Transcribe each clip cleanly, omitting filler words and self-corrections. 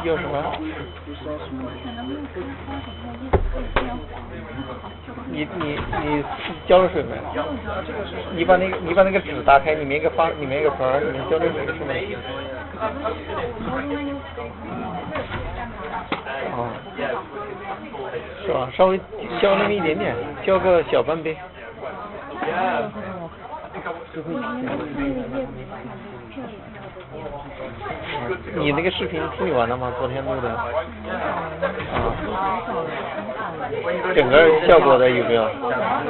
有什么？你浇了水没？你把那个纸打开，里面一个盆，里面浇了水是吗？哦，是吧？稍微浇那么一点点，浇个小半杯。你那个视频处理完了吗？昨天录的。啊。整个效果的有没有？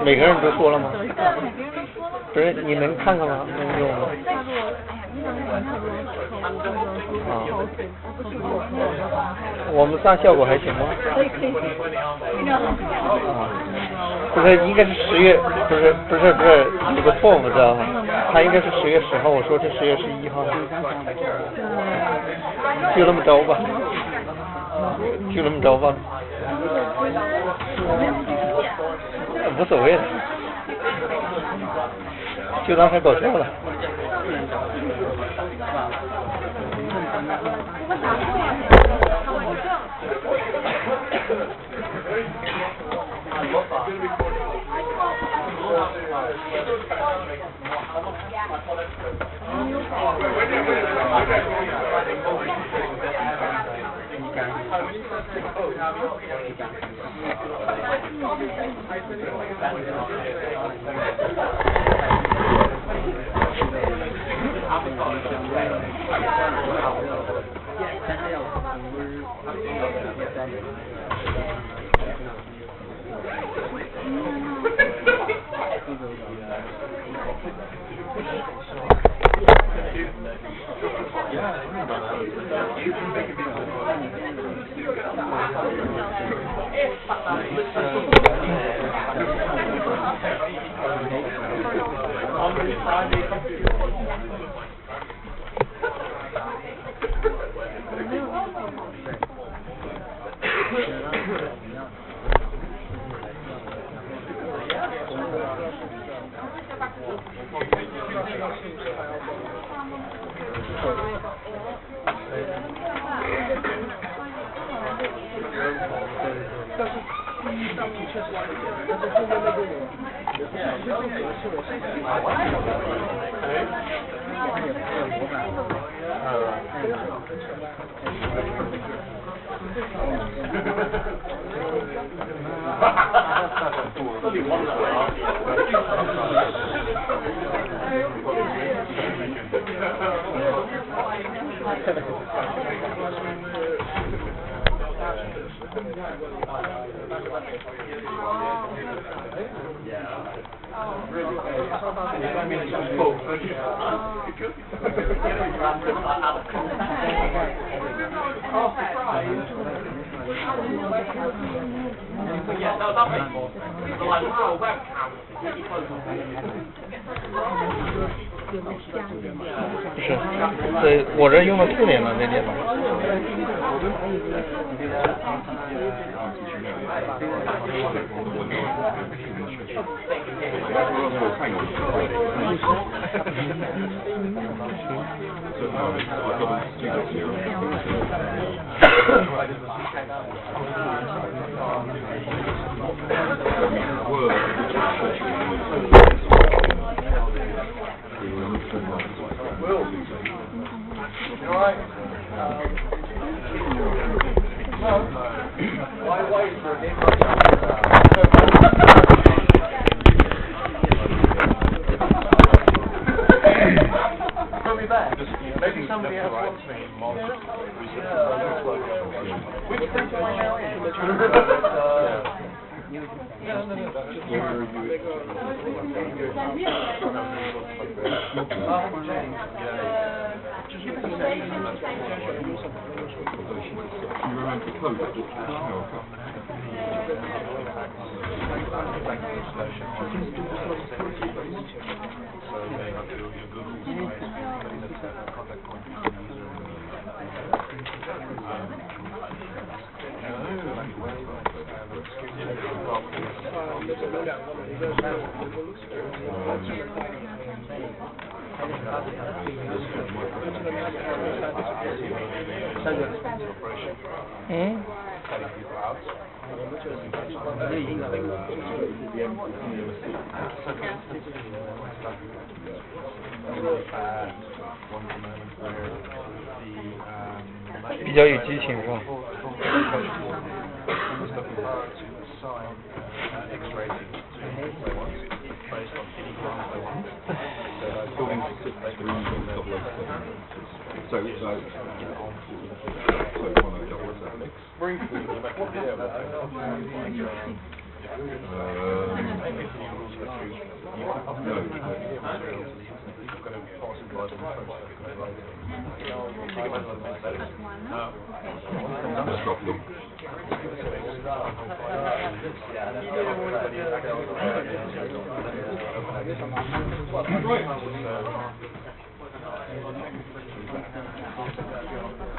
每个人都说了吗？不是，你能看看吗？能用吗？啊。我们仨效果还行吗？啊。不是，应该是10月，不是，有个错误知道吗？他应该是10月10号，我说是10月11号。就那么着吧，无所谓了，就当是搞笑了。不是，对，我这用了4年了，这电脑。Maybe somebody else wants me. Which printer am I now in? 比较有激情是吧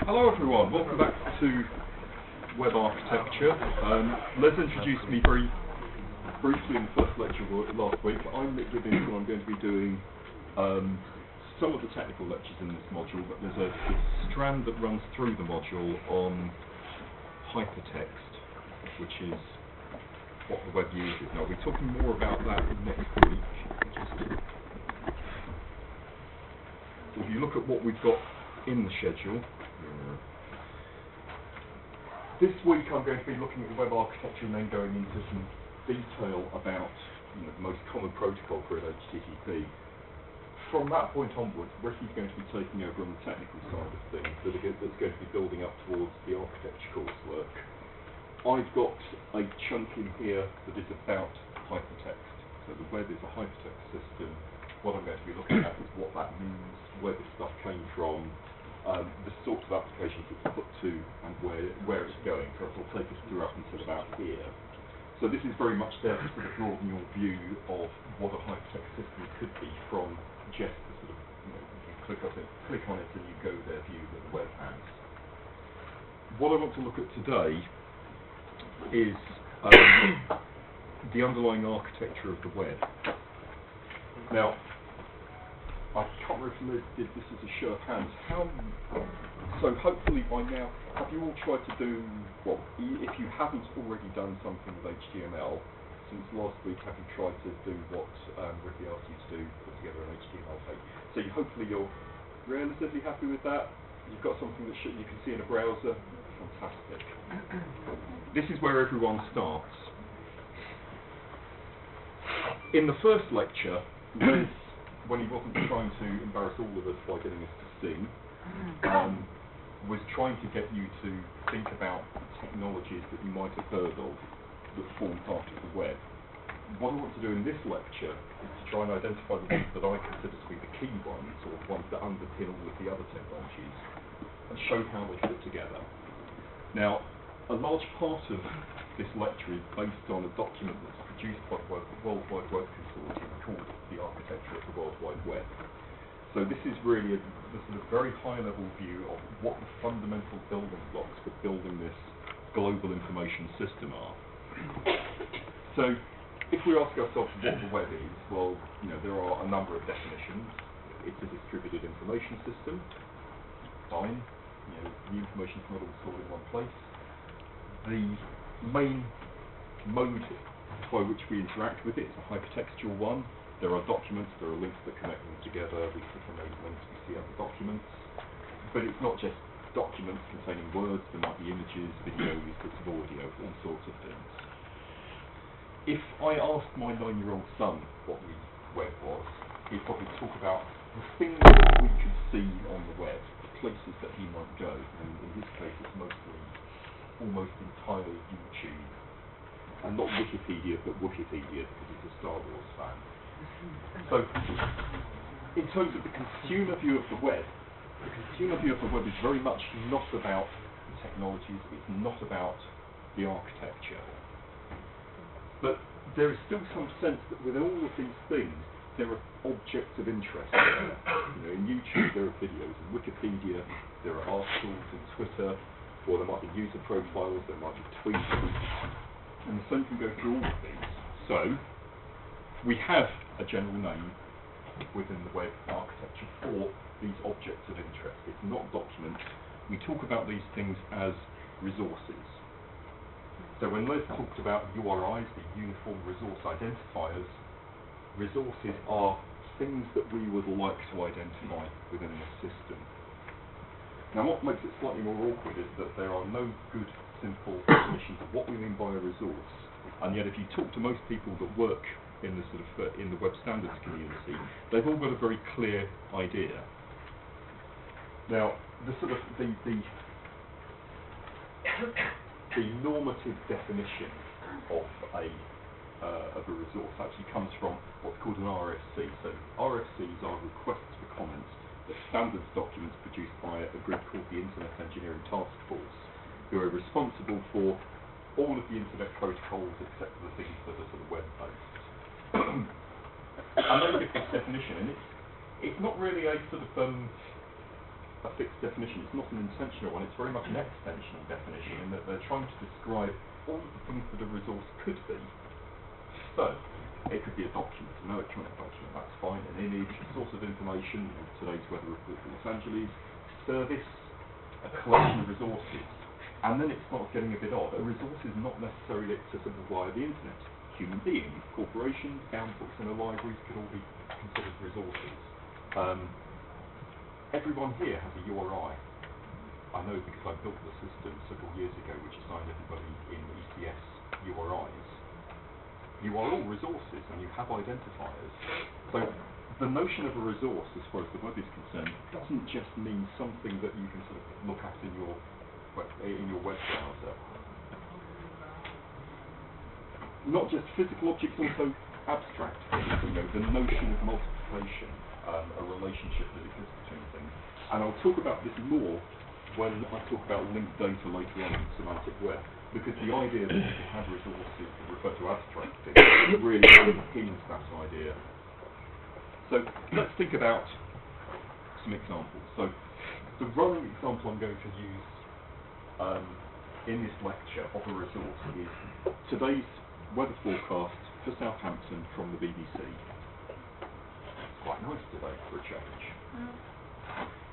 ？Hello everyone, welcome back to Web Architecture. Les introduced me very briefly in the first lecture last week. I'm Nick Gibbons and I'm going to be doing some of the technical lectures in this module, but there's a strand that runs through the module on hypertext, which is what the web uses. Now, we'll be talking more about that next week. If you look at what we've got in the schedule, this week I'm going to be looking at web architecture and then going into some detail about the most common protocol for an HTTP. From that point onwards, Ricky's going to be taking over on the technical side of things that's going to be building up towards the architecture coursework. I've got a chunk in here that is about hypertext. So the web is a hypertext system. What I'm going to be looking at is what that means, where this stuff came from, the sorts of applications it's put to, and where it's going. So it'll take us through up until about here. So this is very much there to sort of broaden your view of what a hypertext system could be from just the sort of, you click on it and you go there view that the web has. What I want to look at today is the underlying architecture of the web. Now, I can't remember if Liz did this as a show of hands. So hopefully by now, have you all tried to do, well, if you haven't already done something with HTML, since last week have you tried to do what Ricky asked you to do, put together an HTML page? So hopefully you're relatively happy with that. You've got something that you can see in a browser. Fantastic. This is where everyone starts. In the first lecture, Liz, when he wasn't trying to embarrass all of us by getting us to sing, was trying to get you to think about technologies that you might have heard of that form part of the web. What I want to do in this lecture is to try and identify the ones that I consider to be the key ones, or the ones that underpin all of the other technologies, and show how they fit together. Now, a large part of this lecture is based on a document that's produced by the World Wide Web Consortium called The Architecture of the World Wide Web. So this is really a sort of very high-level view of what the fundamental building blocks for building this global information system are. So if we ask ourselves what the web is, well, there are a number of definitions. It's a distributed information system. Fine. The information's not all stored in one place. The main mode by which we interact with it is a hypertextual one. There are documents, there are links that connect them together. We click on those links, we see other documents. But it's not just documents containing words, there might be images, videos, bits of audio, all sorts of things. If I asked my 9-year-old son what the web was, he'd probably talk about the things that we could see on the web, the places that he might go. And in his case, it's almost entirely YouTube. And not Wikipedia, but Wikipedia, because he's a Star Wars fan. So, in terms of the consumer view of the web is very much not about the technologies, it's not about the architecture. But there is still some sense that within all of these things, there are objects of interest. In YouTube there are videos, in Wikipedia there are articles, in Twitter, or there might be user profiles, there might be tweets, and the same can go through all of these. So, we have a general name within the web architecture for these objects of interest. It's not documents. We talk about these things as resources. So when Les talked about URIs, the Uniform Resource Identifiers, resources are things that we would like to identify within the system. Now what makes it slightly more awkward is that there are no good, simple definitions of what we mean by a resource, and yet if you talk to most people that work in the in the web standards community, they've all got a very clear idea. Now the normative definition of a resource actually comes from what's called an RFC. So RFCs are requests for comments, the standards documents produced by a group called the Internet Engineering Task Force, who are responsible for all of the internet protocols except for the things that are sort of web-based. And they give this definition, and it's not really a sort of a fixed definition. It's not an intentional one. It's very much an extensional definition in that they're trying to describe all of the things that a resource could be. So, it could be a document, an electronic document, that's fine, an image, a source of information, today's weather report for Los Angeles, service, a collection of resources. And then it starts getting a bit odd. A resource is not necessarily accessible via the internet. Human beings, corporations, bound books in a libraries could all be considered resources. Everyone here has a URI. I know because I built the system several years ago which assigned everybody in ECS URIs. You are all resources and you have identifiers. So the notion of a resource, as far as the web is concerned, doesn't just mean something that you can sort of look at in your web browser. Not just physical objects, also abstract things. You know, the notion of multiplication, a relationship that exists between things. And I'll talk about this more when I talk about linked data later on in semantic web. Because the idea that you have resources that refer to abstract things really underpins that idea. So let's think about some examples. So the running example I'm going to use in this lecture of a resource is today's weather forecast for Southampton from the BBC. It's quite nice today for a change.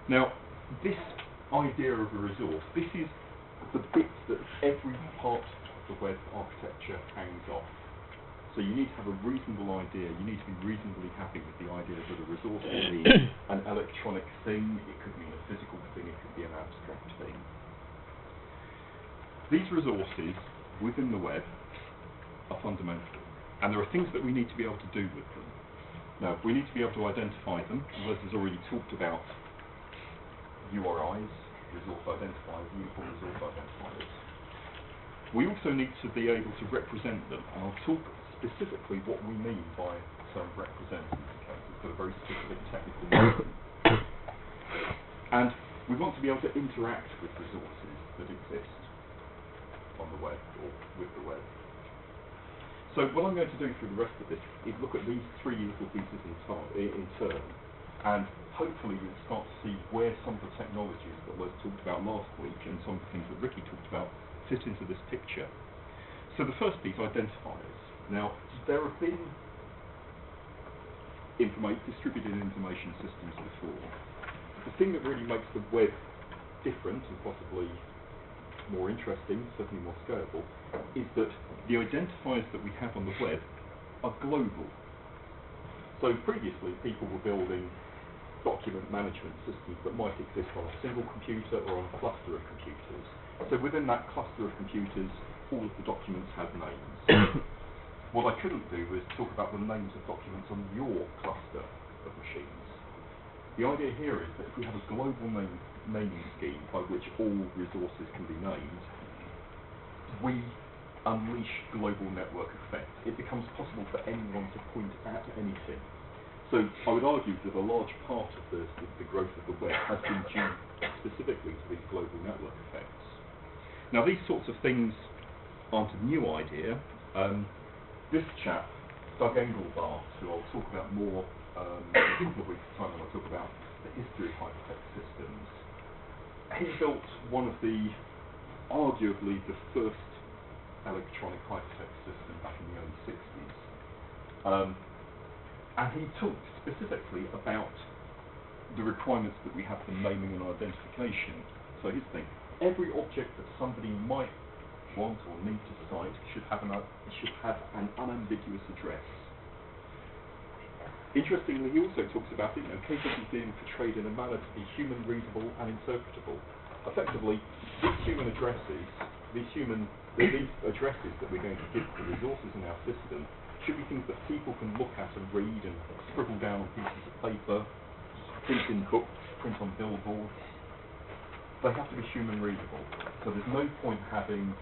Now, this idea of a resource, this is the bits that every part of the web architecture hangs off. So you need to have a reasonable idea, you need to be reasonably happy with the idea that a resource will be an electronic thing, it could mean a physical thing, it could be an abstract thing. These resources within the web are fundamental, and there are things that we need to be able to do with them. Now, we need to be able to identify them. Les has already talked about URIs, resource identifiers, uniform resource identifiers. We also need to be able to represent them, and I'll talk specifically what we mean by the term represent in this case. It's got a very specific technical meaning. And we want to be able to interact with resources that exist on the web or with the web. So what I'm going to do through the rest of this is look at these three little pieces in turn, and hopefully you'll start to see where some of the technologies that Les talked about last week and some of the things that Ricky talked about fit into this picture. So the first piece, identifiers. Now, there have been distributed information systems before. The thing that really makes the web different and possibly more interesting, certainly more scalable, is that the identifiers that we have on the web are global. So previously people were building document management systems that might exist on a single computer or on a cluster of computers. So within that cluster of computers, all of the documents had names. What I couldn't do was talk about the names of documents on your cluster of machines. The idea here is that if we have a global naming scheme by which all resources can be named, we unleash global network effects. It becomes possible for anyone to point at anything. So I would argue that a large part of the growth of the web has been due specifically to these global network effects. Now these sorts of things aren't a new idea. This chap, Doug Engelbart, who I'll talk about more in a couple of weeks' time when I talk about the history of hypertext systems, he built one of arguably the first electronic hypertext system back in the early 60s. And he talked specifically about the requirements that we have for naming and identification. So his thing, every object that somebody might want or need to cite should have an unambiguous address. Interestingly, he also talks about it, capable of being portrayed in a manner to be human readable and interpretable. Effectively, these human addresses, these addresses that we're going to give to the resources in our system should be things that people can look at and read and scribble down on pieces of paper, print in books, print on billboards. They have to be human readable. So there's no point having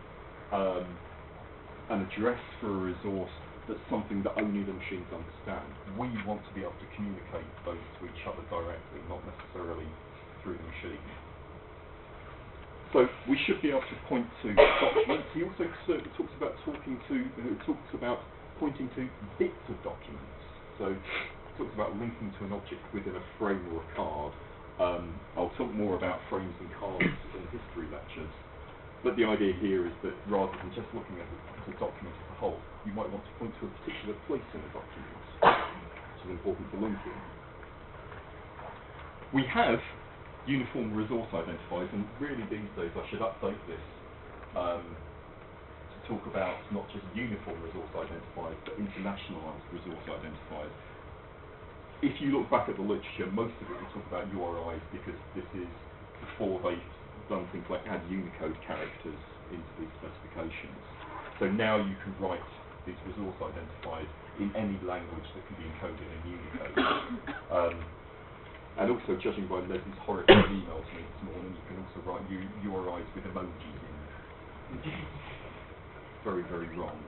an address for a resource that's something that only the machines understand. We want to be able to communicate those to each other directly, not necessarily through the machine. So we should be able to point to documents. He also talks about pointing to bits of documents. So he talks about linking to an object within a frame or a card. I'll talk more about frames and cards in history lectures. But the idea here is that rather than just looking at the document as a whole, you might want to point to a particular place in the document, which is important for linking. We have uniform resource identifiers, and really these days I should update this to talk about not just uniform resource identifiers, but internationalized resource identifiers. If you look back at the literature, most of it will talk about URIs because this is before they've done things like add Unicode characters into these specifications. So now you can write these resource identifiers in any language that can be encoded in Unicode. And also, judging by Leslie's horrible email to me this morning, you can also write URIs with emojis in. Very, very wrong.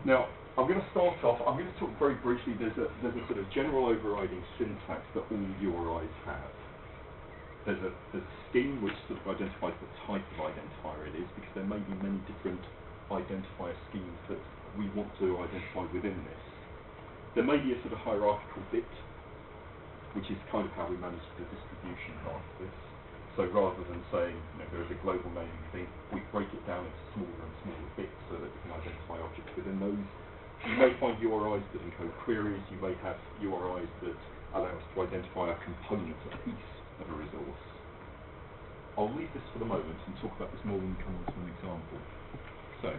Now, I'm going to start off, I'm going to talk very briefly, there's a sort of general overriding syntax that all URIs have. There's a scheme which sort of identifies the type of identifier it is, because there may be many different identifier schemes that we want to identify within this. There may be a sort of hierarchical bit, which is kind of how we manage the distribution part of this. So rather than saying, there is a global naming thing, we break it down into smaller and smaller bits so that we can identify objects within those. You may find URIs that encode queries, you may have URIs that allow us to identify a component, a piece of a resource. I'll leave this for the moment and talk about this more when we come on to an example. So,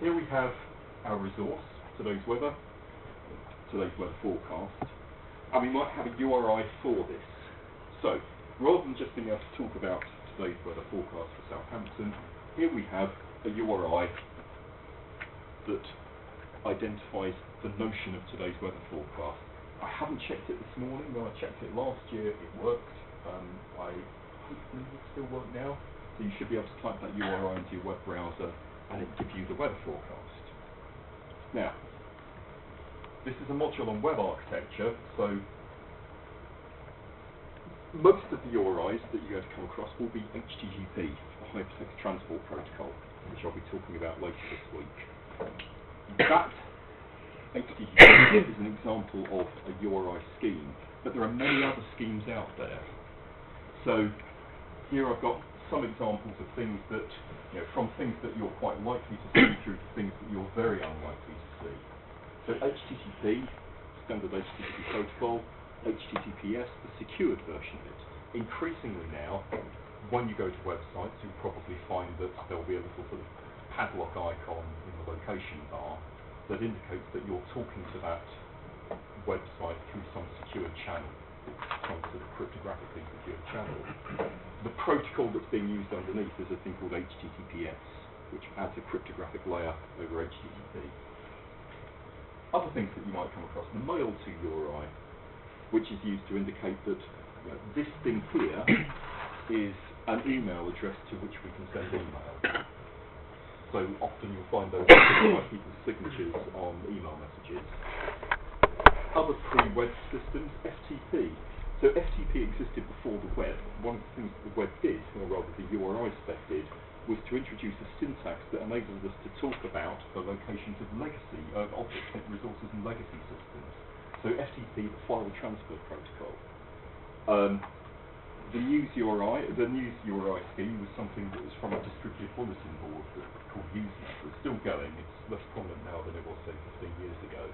here we have our resource, today's weather forecast, and we might have a URI for this. So, rather than just being able to talk about today's weather forecast for Southampton, here we have a URI that identifies the notion of today's weather forecast. I haven't checked it this morning. When I checked it last year, it worked. I hopefully it still work now. So you should be able to type that URI into your web browser and it gives you the weather forecast. Now, this is a module on WebArchitecture, so most of the URIs that you're going to come across will be HTTP, the Hypertext Transport Protocol, which I'll be talking about later this week. That HTTP is an example of a URI scheme, but there are many other schemes out there. So here I've got some examples of things that, from things that you're quite likely to see through to things that you're very unlikely to see. So HTTP, standard HTTP protocol, HTTPS, the secured version of it. Increasingly now, when you go to websites, you'll probably find that there'll be a little sort of padlock icon in the location bar that indicates that you're talking to that website through some secured channel, some sort of cryptographically secured channel. The protocol that's being used underneath is a thing called HTTPS, which adds a cryptographic layer over HTTP. Other things that you might come across, the mail to URI, which is used to indicate that this thing here is an email address to which we can send email. So often you'll find those by people's signatures on email messages. Other pre-web systems, FTP. So FTP existed before the web. One of the things that the web did, or rather the URI spec did, was to introduce a syntax that enabled us to talk about the locations of legacy, of object resources and legacy systems. So FTP, the File Transfer Protocol. the news URI scheme was something that was from a distributed bulletin board called Usenet. It's still going. It's less prominent now than it was, say, 15 years ago.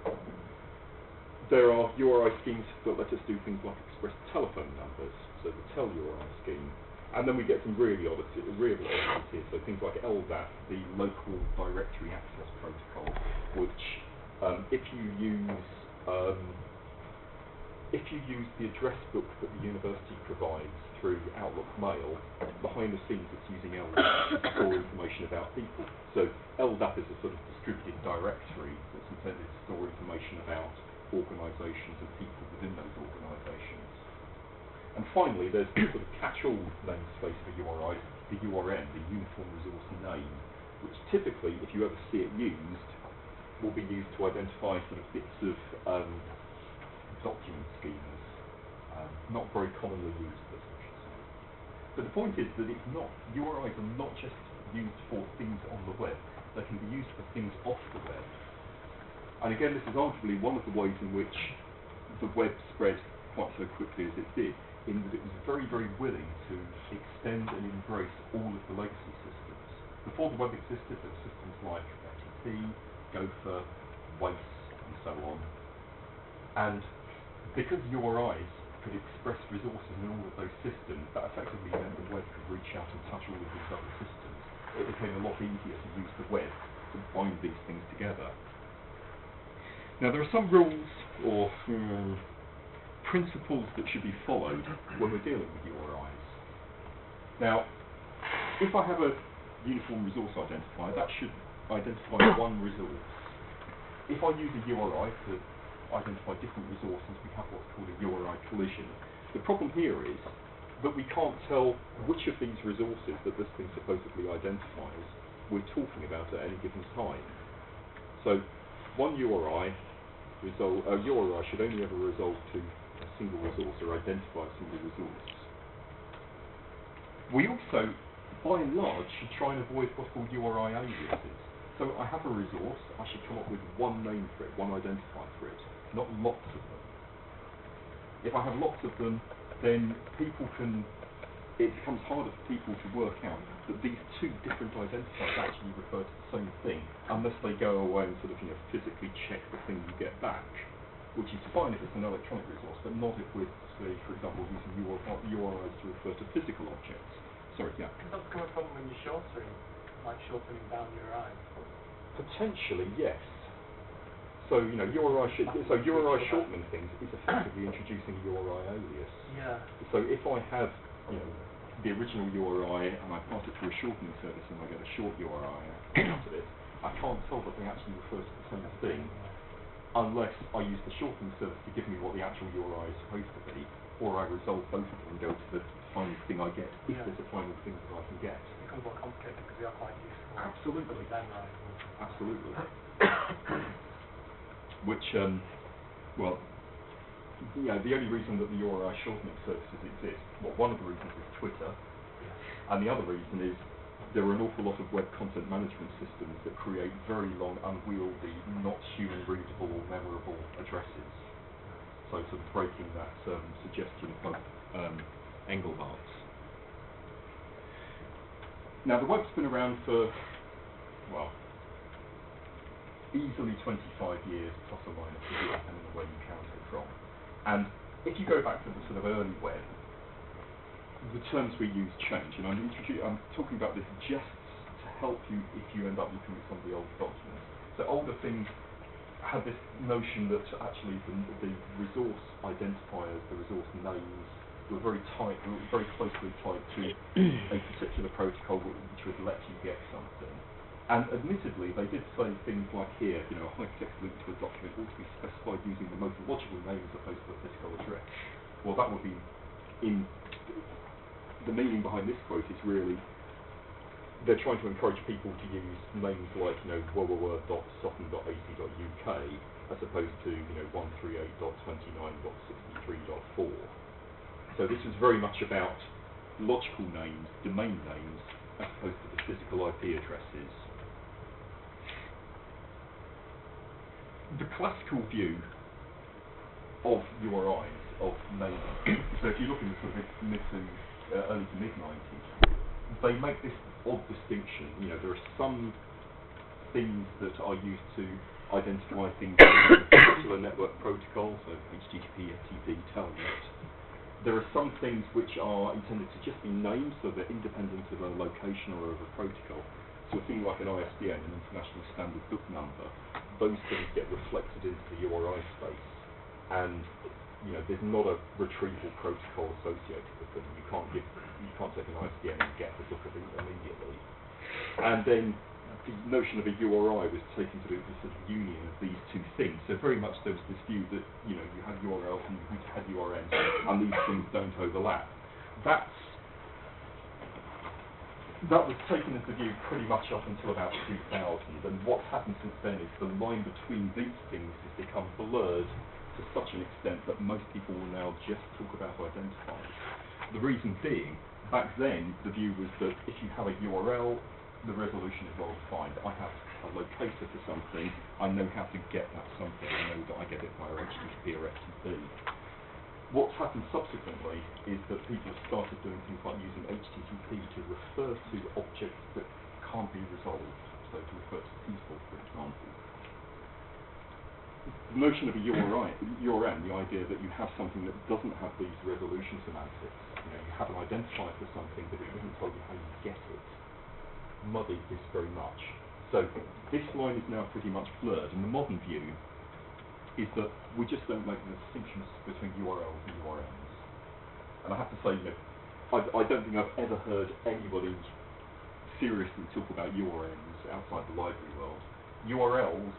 There are URI schemes that let us do things like express telephone numbers, so the tel URI scheme. And then we get some real oddities here, so things like LDAP, the Local Directory Access Protocol, which if you use the address book that the university provides through Outlook Mail, behind the scenes it's using LDAP to store information about people. So LDAP is a sort of distributed directory that's intended to store information about organisations and people within those organisations. And finally, there's the sort of catch-all namespace for URIs, the URN, the Uniform Resource Name, which typically, if you ever see it used, will be used to identify sort of bits of document schemas, not very commonly used, as I should say. But the point is that it's not, URIs are not just used for things on the web, they can be used for things off the web. And again, this is arguably one of the ways in which the web spread quite so quickly as it did, in that it was very, very willing to extend and embrace all of the legacy systems. Before the web existed, there were systems like FTP, Gopher, Waste, and so on. And because URIs could express resources in all of those systems, that effectively meant the web could reach out and touch all of these other systems. It became a lot easier to use the web to bind these things together. Now, there are some rules or principles that should be followed when we're dealing with URIs. Now, if I have a uniform resource identifier, that should identify one resource. If I use a URI to identify different resources, we have what's called a URI collision. The problem here is that we can't tell which of these resources that this thing supposedly identifies we're talking about at any given time. So one URI should only ever resolve to a single resource or identify a single resource. We also, by and large, should try and avoid what's called URI aliases. So I have a resource, I should come up with one name for it, one identifier for it, not lots of them. If I have lots of them, then it becomes harder for people to work out that these two different identifiers actually refer to the same thing, unless they go away and sort of physically check the thing you get back, which is fine if it's an electronic resource, but not if we're, say, for example, using URIs to refer to physical objects. Sorry, yeah. Does that become a problem when you're shortening, like shortening down URIs? Potentially, yes. So, URI shortening things is effectively introducing a URI alias. Yeah. So if I have, the original URI and I pass it through a shortening service and I get a short URI out of it, I can't tell that they actually refer to the same thing unless I use the shortening service to give me what the actual URI is supposed to be, or I resolve both of them and go to the final thing I get, if there's a final thing that I can get. It becomes more complicated because they are quite useful. Absolutely. Absolutely. Which, the only reason that the URI shortening services exist, one of the reasons is Twitter, and the other reason is there are an awful lot of web content management systems that create very long, unwieldy, not human-readable or memorable addresses. So sort of breaking that suggestion of Engelbart's. Now, the web's been around for, easily 25 years, plus or minus, depending on where you count it from. And if you go back to the sort of early web, the terms we use change, and I'm talking about this just to help you if you end up looking at some of the old documents. So older things had this notion that actually the resource identifiers, the resource names, were very closely tied to a particular protocol which would let you get something. And admittedly, they did say things like here, a hypertext link to a document ought to be specified using the most logical name as opposed to a physical address. Well, that would be the meaning behind this quote is really they're trying to encourage people to use names like, www.soften.ac.uk as opposed to, 138.29.63.4. So this is very much about logical names, domain names, as opposed to the physical IP addresses. The classical view of URIs of naming. So if you look in the sort of early to mid 90s, they make this odd distinction. You know, there are some things that are used to identify things in a particular network protocol, so HTTP, FTP, Telnet. There are some things which are intended to just be named, so they're independent of a location or of a protocol. So a thing like an ISBN, an International Standard Book Number, those things get reflected into the URI space, and you know there's not a retrieval protocol associated with them. You can't take an ISBN and get the book of it immediately. And then the notion of a URI was taken to be the sort of union of these two things. So very much there was this view that you know you had URLs and you had URNs, and these things don't overlap. That was taken into view pretty much up until about 2000, and what's happened since then is the line between these things has become blurred to such an extent that most people will now just talk about identifiers. The reason being, back then the view was that if you have a URL, the resolution is well defined. I have a locator for something, I know how to get that something, I know that I get it via HTTP or FTP. What's happened subsequently is that people have started doing things like using HTTP to refer to objects that can't be resolved, so to refer to people, for example. The notion of a URN, the idea that you have something that doesn't have these resolution semantics, you know, you have an identifier for something but it doesn't tell you how you get it, muddied this very much. So this line is now pretty much blurred, and the modern view is that we just don't make the distinctions between URLs and URNs. And I have to say, you know, I don't think I've ever heard anybody seriously talk about URNs outside the library world. URLs,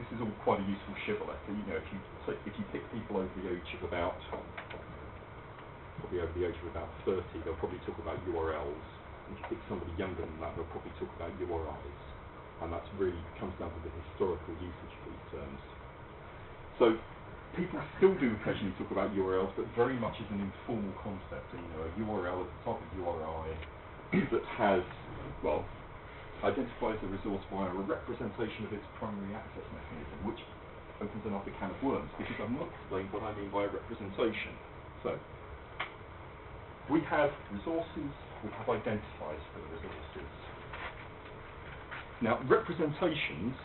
this is all quite a useful shibboleth. You know, if you pick people over the age of about, probably over the age of about 30, they'll probably talk about URLs. If you pick somebody younger than that, they'll probably talk about URIs. And that really comes down to the historical usage of these terms. So people still do occasionally talk about URLs, but very much as an informal concept. And, you know, a URL is a type of URI that has, well, identifies a resource via a representation of its primary access mechanism, which opens another can of worms, because I've not explained what I mean by representation. So we have resources, we have identifiers for the resources. Now, representations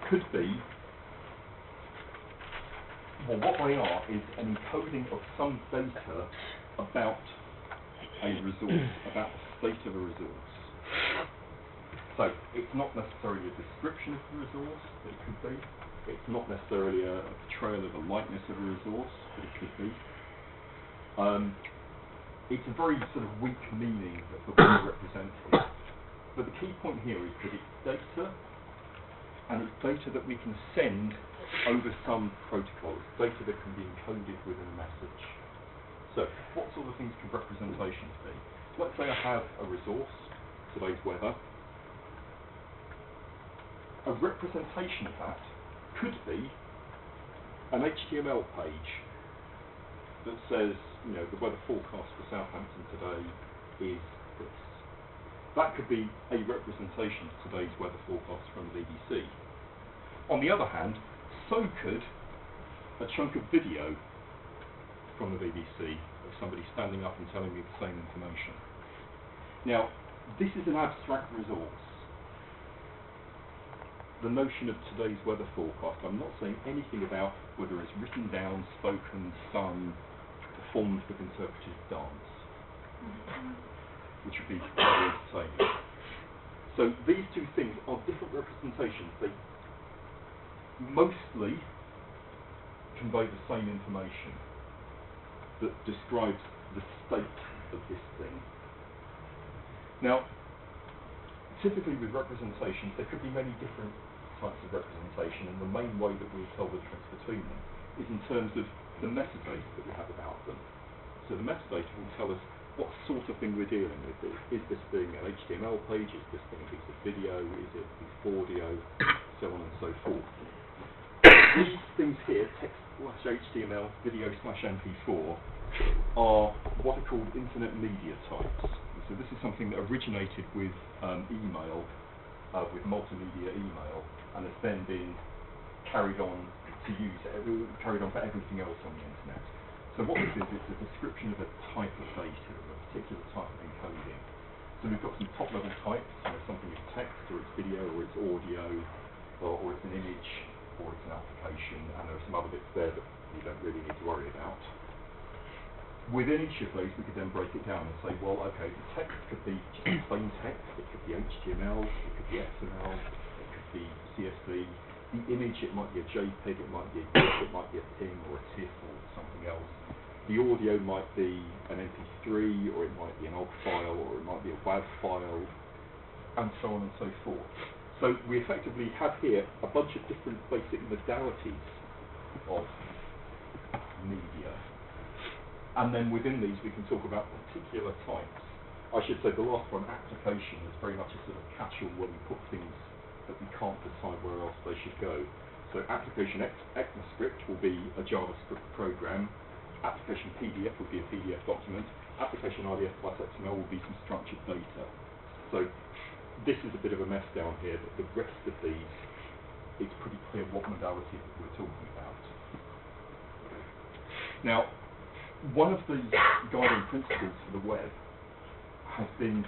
could be, well, what they are is an encoding of some data about a resource, about the state of a resource. So it's not necessarily a description of the resource, but it could be. It's not necessarily a portrayal of the likeness of a resource, but it could be. It's a very sort of weak meaning of the word represented. But the key point here is that it's data, and it's data that we can send over some protocol. It's data that can be encoded within a message. So what sort of things can representations be? Let's say I have a resource, today's weather. A representation of that could be an HTML page that says, you know, the weather forecast for Southampton today is this. That could be a representation of today's weather forecast from the BBC. On the other hand, so could a chunk of video from the BBC of somebody standing up and telling me the same information. Now, this is an abstract resource. The notion of today's weather forecast, I'm not saying anything about whether it's written down, spoken, sung, performed with interpretive dance, which would be very entertaining. So these two things are different representations. They mostly convey the same information that describes the state of this thing. Now, typically with representations, there could be many different types of representation, and the main way that we tell the difference between them is in terms of the metadata that we have about them. So the metadata will tell us what sort of thing we're dealing with. Is this thing an HTML page? Is this thing a piece of video? Is it a piece of audio? So on and so forth. These things here, text/HTML, video/MP4, are what are called internet media types. So this is something that originated with email, with multimedia email, and has then been carried on to use it, carried on for everything else on the internet. So what this is, it's a description of a type of data, a particular type of encoding. So we've got some top-level types, something is text, or it's video, or it's audio, or it's an image, or it's an application, and there are some other bits there that you don't really need to worry about. Within each of those, we could then break it down and say, well, okay, the text could be just plain text, it could be HTML, it could be XML, it could be CSV. The image, it might be a JPEG, it might be a GIF, it might be a PNG or a TIFF or something else. The audio might be an MP3, or it might be an OGG file, or it might be a WAV file, and so on and so forth. So we effectively have here a bunch of different basic modalities of media. And then within these we can talk about particular types. I should say the last one, application, is very much a sort of catch-all where we put things that we can't decide where else they should go. So application ECMAScript will be a JavaScript program. Application PDF will be a PDF document. Application IDF plus XML will be some structured data. So this is a bit of a mess down here, but the rest of these, it's pretty clear what modality that we're talking about. Now, one of the guiding principles for the web has been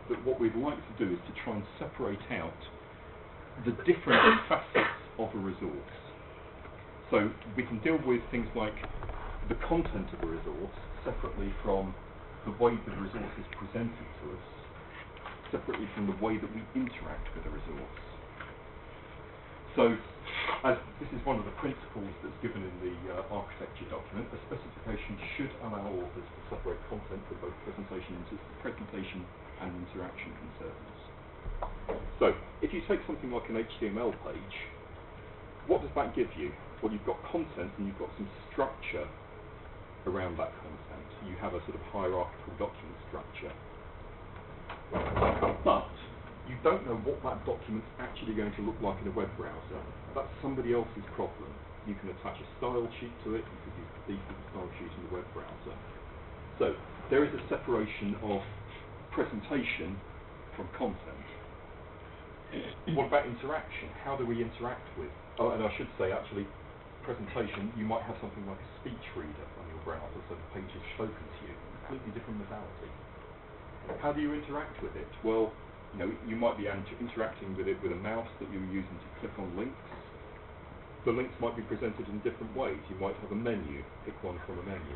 that what we'd like to do is to try and separate out the different facets of a resource. So we can deal with things like the content of a resource separately from the way that the resource is presented to us, separately from the way that we interact with a resource. So, as this is one of the principles that's given in the architecture document, a specification should allow authors to separate content from both presentation and interaction concerns. So, if you take something like an HTML page, what does that give you? Well, you've got content and you've got some structure around that content. You have a sort of hierarchical document structure. But you don't know what that document's actually going to look like in a web browser. That's somebody else's problem. You can attach a style sheet to it, you could use the default style sheet in the web browser. So there is a separation of presentation from content. What about interaction? How do we interact with? Oh, and I should say actually, presentation, you might have something like a speech reader on your browser, so the page is spoken to you, completely different modality. How do you interact with it? Well, you might be interacting with it with a mouse that you're using to click on links. The links might be presented in different ways. You might have a menu, pick one from a menu.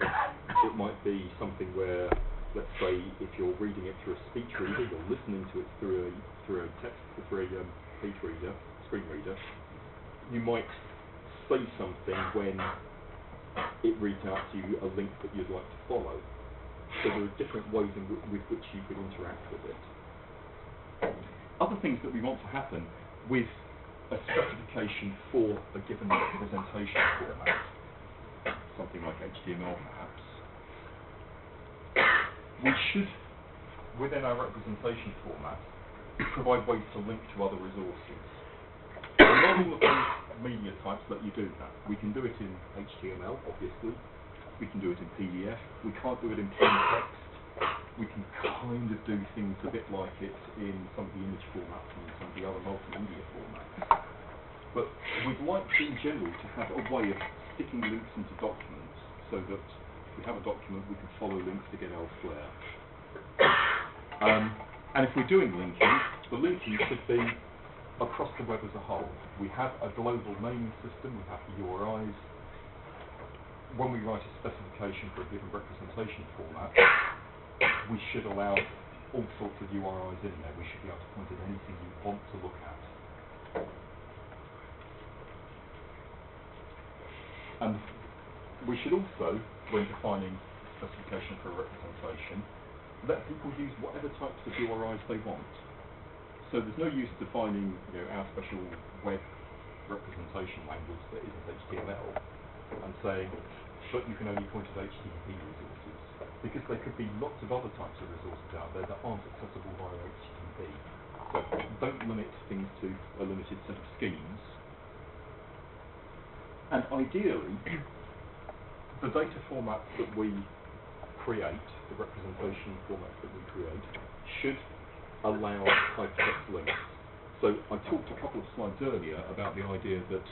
It might be something where, let's say, if you're reading it through a speech reader, you're listening to it through a page reader, screen reader. You might say something when it reads out to you a link that you'd like to follow. So there are different ways with which you could interact with it. Other things that we want to happen with a specification for a given representation format, something like HTML perhaps, we should, within our representation format, provide ways to link to other resources. Not all of these media types let you do that. We can do it in HTML, obviously. We can do it in PDF. We can't do it in plain text. We can kind of do things a bit like it in some of the image formats and some of the other multimedia formats. But we'd like, in general, to have a way of sticking links into documents so that if we have a document, we can follow links to get elsewhere. And if we're doing linking, the linking should be across the web as a whole. We have a global naming system, we have the URIs. When we write a specification for a given representation format, we should allow all sorts of URIs in there. We should be able to point at anything you want to look at. And we should also, when defining specification for a representation, let people use whatever types of URIs they want. So there's no use defining, our special web representation language that isn't HTML and saying, but you can only point at HTTP resources, because there could be lots of other types of resources out there that aren't accessible via HTTP. So don't limit things to a limited set of schemes. And ideally, the data formats that we create, the representation formats that we create, should allow hypertext links. So I talked a couple of slides earlier about the idea that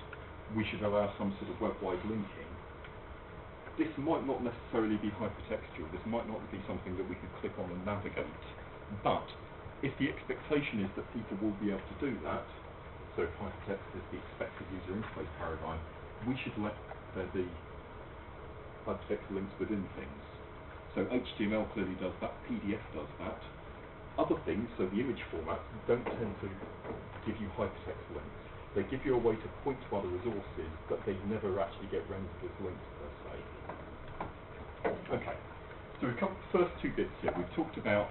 we should allow some sort of web-wide linking. This might not necessarily be hypertextual, this might not be something that we could click on and navigate, but if the expectation is that people will be able to do that, so if hypertext is the expected user interface paradigm, we should let there be hypertext links within things. So HTML clearly does that, PDF does that. Other things, so the image formats, don't tend to give you hypertext links. They give you a way to point to other resources, but they never actually get rendered as links per se. Okay, so we've covered the first two bits here. We've talked about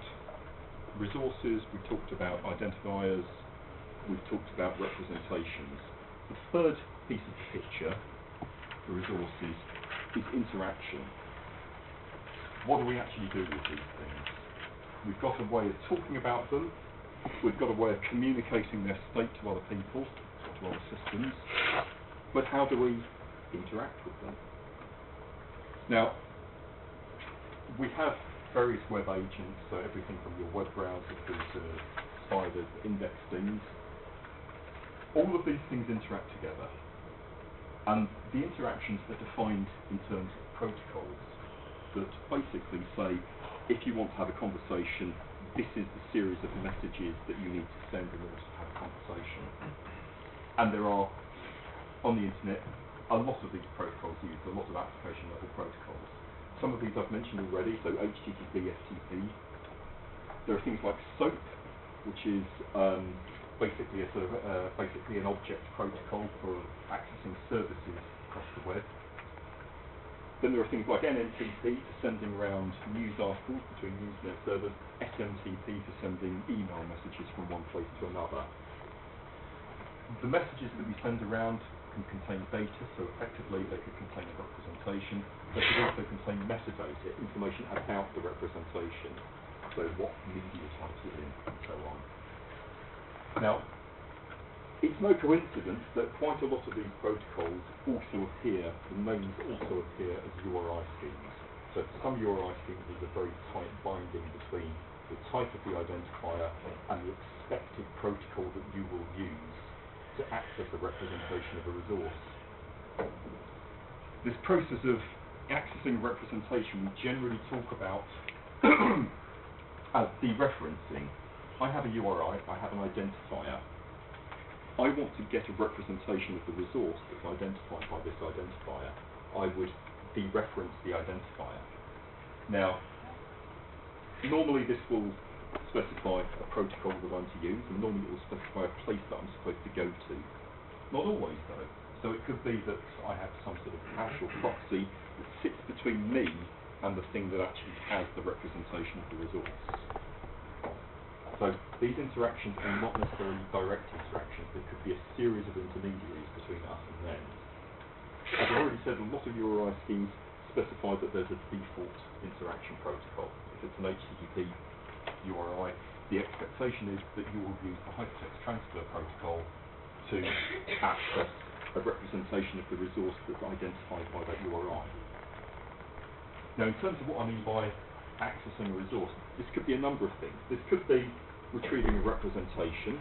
resources, we've talked about identifiers, we've talked about representations. The third piece of the picture for resources is interaction. What do we actually do with these things? We've got a way of talking about them, we've got a way of communicating their state to other people, to other systems, but how do we interact with them? Now, we have various web agents, so everything from your web browser through to spiders, index things. All of these things interact together, and the interactions are defined in terms of protocols that basically say, if you want to have a conversation, this is the series of messages that you need to send in order to have a conversation. And there are, on the internet, a lot of these protocols used, a lot of application level protocols. Some of these I've mentioned already, so HTTP, FTP. There are things like SOAP, which is basically a sort of basically an object protocol for accessing services across the web. Then there are things like NMTP for sending around news articles between Usenet servers, SMTP for sending email messages from one place to another. The messages that we send around can contain data, so effectively they could contain a representation. They could also contain metadata, information about the representation, so what media types it's in, and so on. Now, it's no coincidence that quite a lot of these protocols also appear, the names also appear as URI schemes. So for some URI schemes there's a very tight binding between the type of the identifier and the expected protocol that you will use to access a representation of a resource. This process of accessing representation we generally talk about as dereferencing. I have a URI, I have an identifier. I want to get a representation of the resource that's identified by this identifier. I would dereference the identifier. Now, normally this will specify a protocol that I'm to use, and normally it will specify a place that I'm supposed to go to. Not always though. So it could be that I have some sort of cache or proxy that sits between me and the thing that actually has the representation of the resource. So these interactions are not necessarily direct interactions. There could be a series of intermediaries between us and them. As I've already said, a lot of URI schemes specify that there's a default interaction protocol. If it's an HTTP URI, the expectation is that you will use the hypertext transfer protocol to access a representation of the resource that's identified by that URI. Now, in terms of what I mean by accessing a resource, this could be a number of things. This could be retrieving a representation.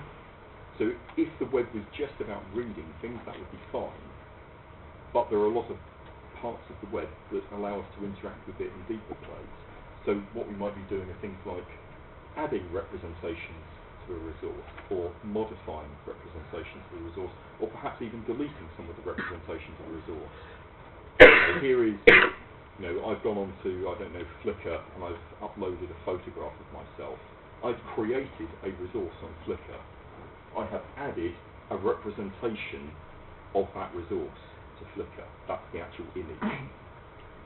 So if the web was just about reading things, that would be fine. But there are a lot of parts of the web that allow us to interact with it in deeper ways. So what we might be doing are things like adding representations to a resource, or modifying representations to a resource, or perhaps even deleting some of the representations of a resource. So here is, I've gone on to, Flickr, and I've uploaded a photograph of myself. I've created a resource on Flickr. I have added a representation of that resource to Flickr. That's the actual image.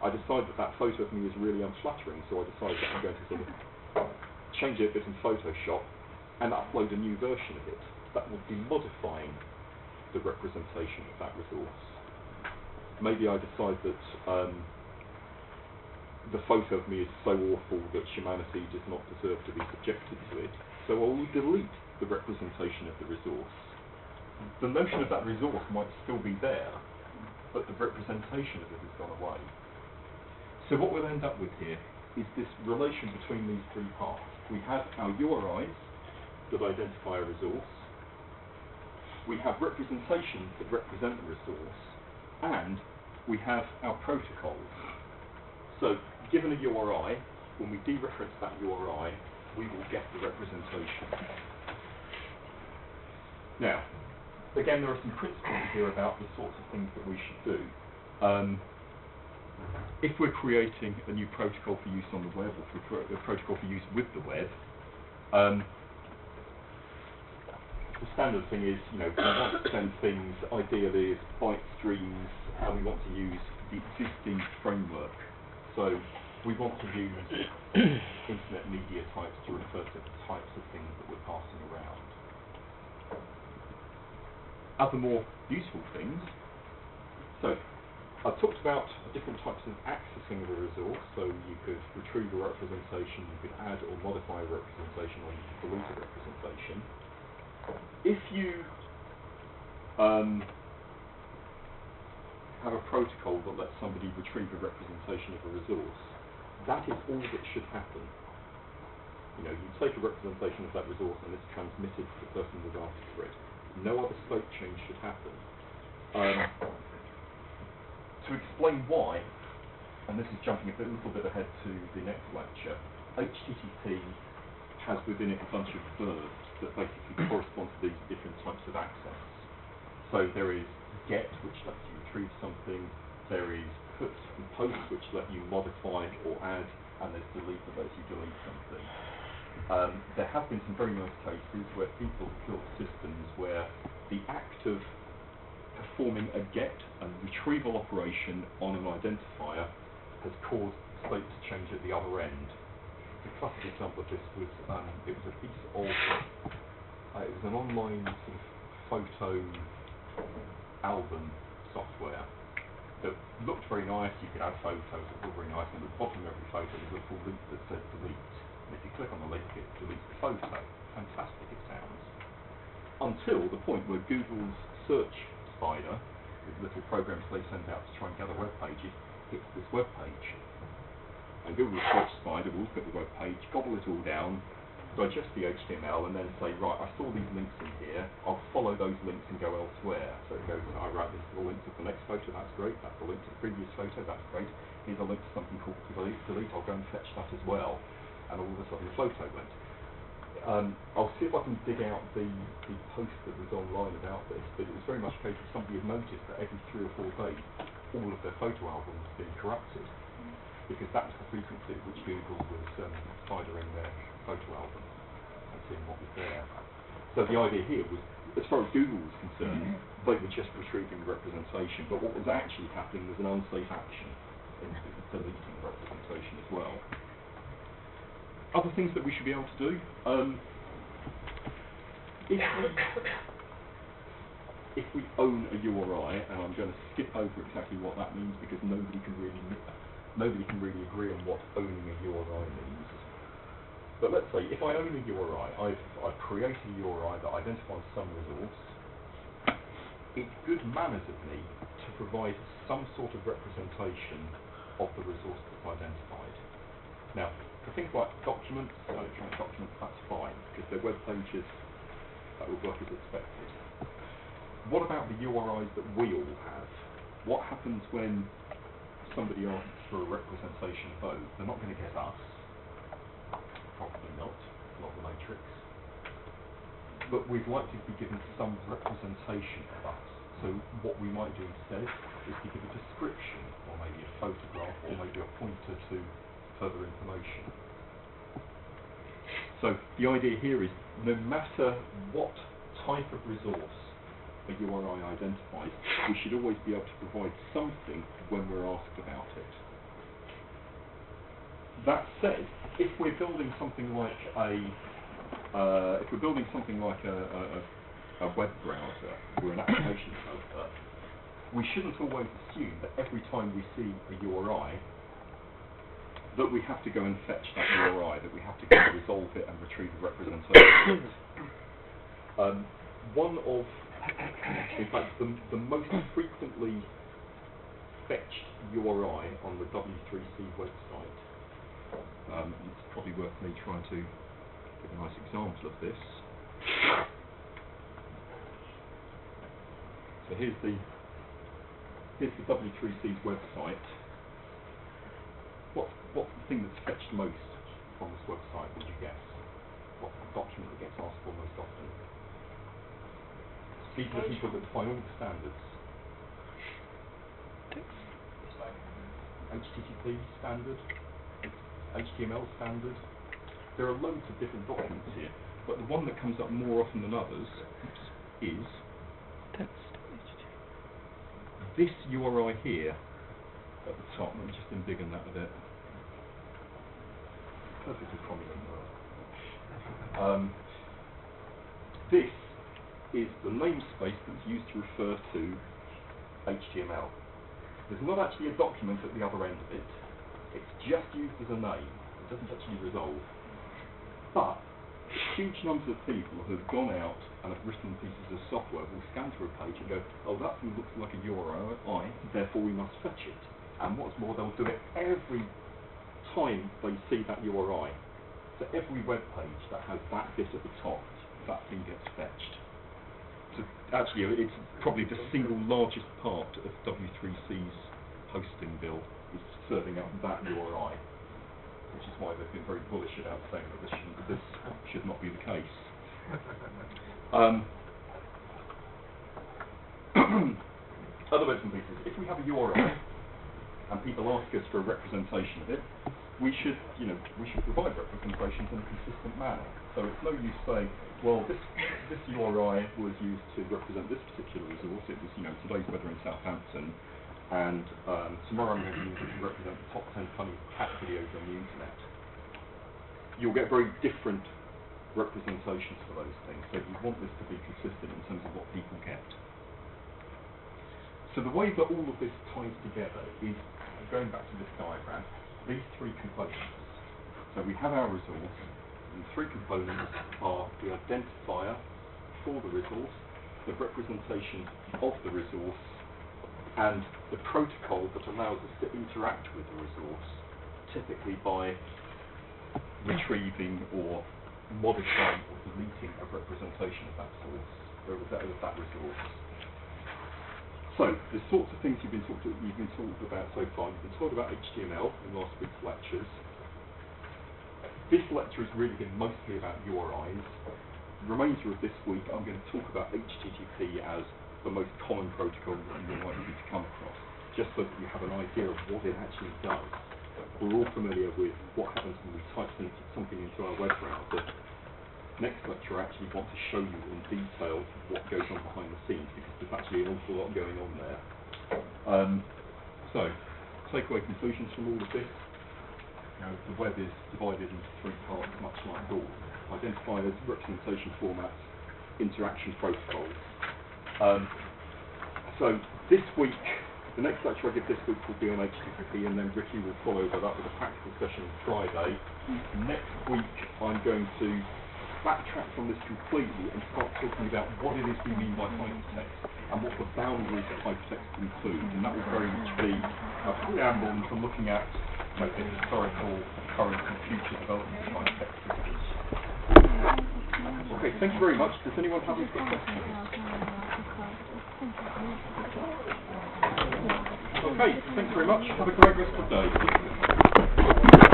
I decide that photo of me is really unflattering, so I decide that I'm going to sort of change it a bit in Photoshop and upload a new version of it. That would be modifying the representation of that resource. Maybe I decide that the photo of me is so awful that humanity does not deserve to be subjected to it, so I will delete the representation of the resource. The notion of that resource might still be there, but the representation of it has gone away. So what we'll end up with here is this relation between these three parts. We have our URIs that identify a resource. we have representations that represent the resource, and we have our protocols. So, given a URI, when we dereference that URI, we will get the representation. Now, again, there are some principles here about the sorts of things that we should do. If we're creating a new protocol for use on the web, or for a protocol for use with the web, the standard thing is, we want to send things ideally as byte streams, and we want to use the existing framework. So we want to use internet media types to refer to the types of things that we're passing around. Other more useful things. So I've talked about different types of accessing of a resource. So you could retrieve a representation, you could add or modify a representation, or you could delete a representation. If you have a protocol that lets somebody retrieve a representation of a resource, that is all that should happen. You take a representation of that resource and it's transmitted to the person who's asked for it. No other state change should happen. To explain why, and this is jumping a little bit ahead to the next lecture, HTTP has within it a bunch of verbs that basically correspond to these different types of access. So there is get, which lets you retrieve something, there is put and post, which let you modify or add, and there's delete that lets you delete something. There have been some very nice cases where people have built systems where the act of performing a get and retrieval operation on an identifier has caused state to change at the other end. The classic example of this was it was a piece of it was an online sort of photo album software that looked very nice. You could add photos, it was all very nice, and at the bottom of every photo was a little link that said delete. And if you click on the link, it deletes the photo. Fantastic it sounds. Until the point where Google's search spider, with little programs they send out to try and gather web pages, hits this web page. And Google's search spider will look at the web page, gobble it all down, digest the HTML, and then say, right, I saw these links in here, I'll follow those links and go elsewhere. So it goes, right, this is the link to the next photo, that's great, that's the link to the previous photo, that's great, here's a link to something called delete, I'll go and fetch that as well. And all of a sudden the photo went. I'll see if I can dig out the post that was online about this, but it was very much a case of somebody had noticed that every 3 or 4 days, all of their photo albums had been corrupted, because that was the frequency at which Google was spidering their photo album and seeing what was there. So the idea here was, as far as Google was concerned, they were just retrieving the representation, but what was actually happening was an unsafe action in deleting the representation as well. Other things that we should be able to do, if we own a URI, and I'm going to skip over exactly what that means because nobody can really agree on what owning a URI means. But let's say if I own a URI, I've created a URI that identifies some resource. It's good manners of me to provide some sort of representation of the resource that's identified. Now, for things like documents, electronic documents, that's fine, because they're web pages, that will work as expected. What about the URIs that we all have? What happens when somebody asks for a representation of those? They're not going to get us. Probably not the matrix. But we'd like to be given some representation of us. So what we might do instead is to give a description, or maybe a photograph, or maybe a pointer to further information. So the idea here is no matter what type of resource a URI identifies, we should always be able to provide something when we're asked about it. That said, if we're building something like a web browser or an application developer, we shouldn't always assume that every time we see a URI that we have to go and fetch that URI, that we have to go and resolve it and retrieve the representation. In fact, the most frequently fetched URI on the W3C website, it's probably worth me trying to give a nice example of this. So here's the W3C's website. What's the thing that's fetched most from this website, would you guess? What's the document that gets asked for most often? These are the people that define all the standards. HTTP standard, HTML standard. There are loads of different documents here, but the one that comes up more often than others is this URI here at the top. Let me just embiggen that a bit. Perfectly prominent there. This is the namespace that's used to refer to HTML. There's not actually a document at the other end of it. It's just used as a name. It doesn't actually resolve. But huge numbers of people who've gone out and have written pieces of software will scan through a page and go, oh, that thing looks like a URI, therefore we must fetch it. And what's more, they'll do it every time they see that URI. So every web page that has that bit at the top, that thing gets fetched. So actually, it's probably the single largest part of W3C's hosting bill is serving up that URI, which is why they've been very bullish about saying that this should not be the case. Other bits and pieces. If we have a URI and people ask us for a representation of it, we should provide representations in a consistent manner. So it's no use saying, well, this URI was used to represent this particular resource. It was, today's weather in Southampton, and tomorrow I'm going to use it to represent the top 10 funny cat videos on the internet. You'll get very different representations for those things. So you want this to be consistent in terms of what people get. So the way that all of this ties together is, going back to this diagram, these three components. So we have our resource, and the three components are the identifier for the resource, the representation of the resource, and the protocol that allows us to interact with the resource, typically by retrieving or modifying or deleting a representation of that source, or of that resource. So, the sorts of things you've been talked about so far. You've been talking about HTML in last week's lectures. This lecture has really been mostly about URIs. The remainder of this week, I'm going to talk about HTTP as the most common protocol that you're likely to come across, just so that you have an idea of what it actually does. We're all familiar with what happens when we type something into our web browser. Next lecture, I actually want to show you in detail what goes on behind the scenes, because there's actually an awful lot going on there. So, takeaway conclusions from all of this. The web is divided into three parts, much like DOOR. Identifiers, representation formats, interaction protocols. So, this week, the next lecture I give this week will be on HTTP, and then Ricky will follow that up with a practical session on Friday. Next week, I'm going to backtrack from this completely and start talking about what it is we mean by hypertext and what the boundaries of hypertext include, and that will very much be a preamble into looking at the historical, current and future development of hypertext systems. Okay, thank you very much. Does anyone have any questions? Okay, thanks very much. Have a great rest of the day.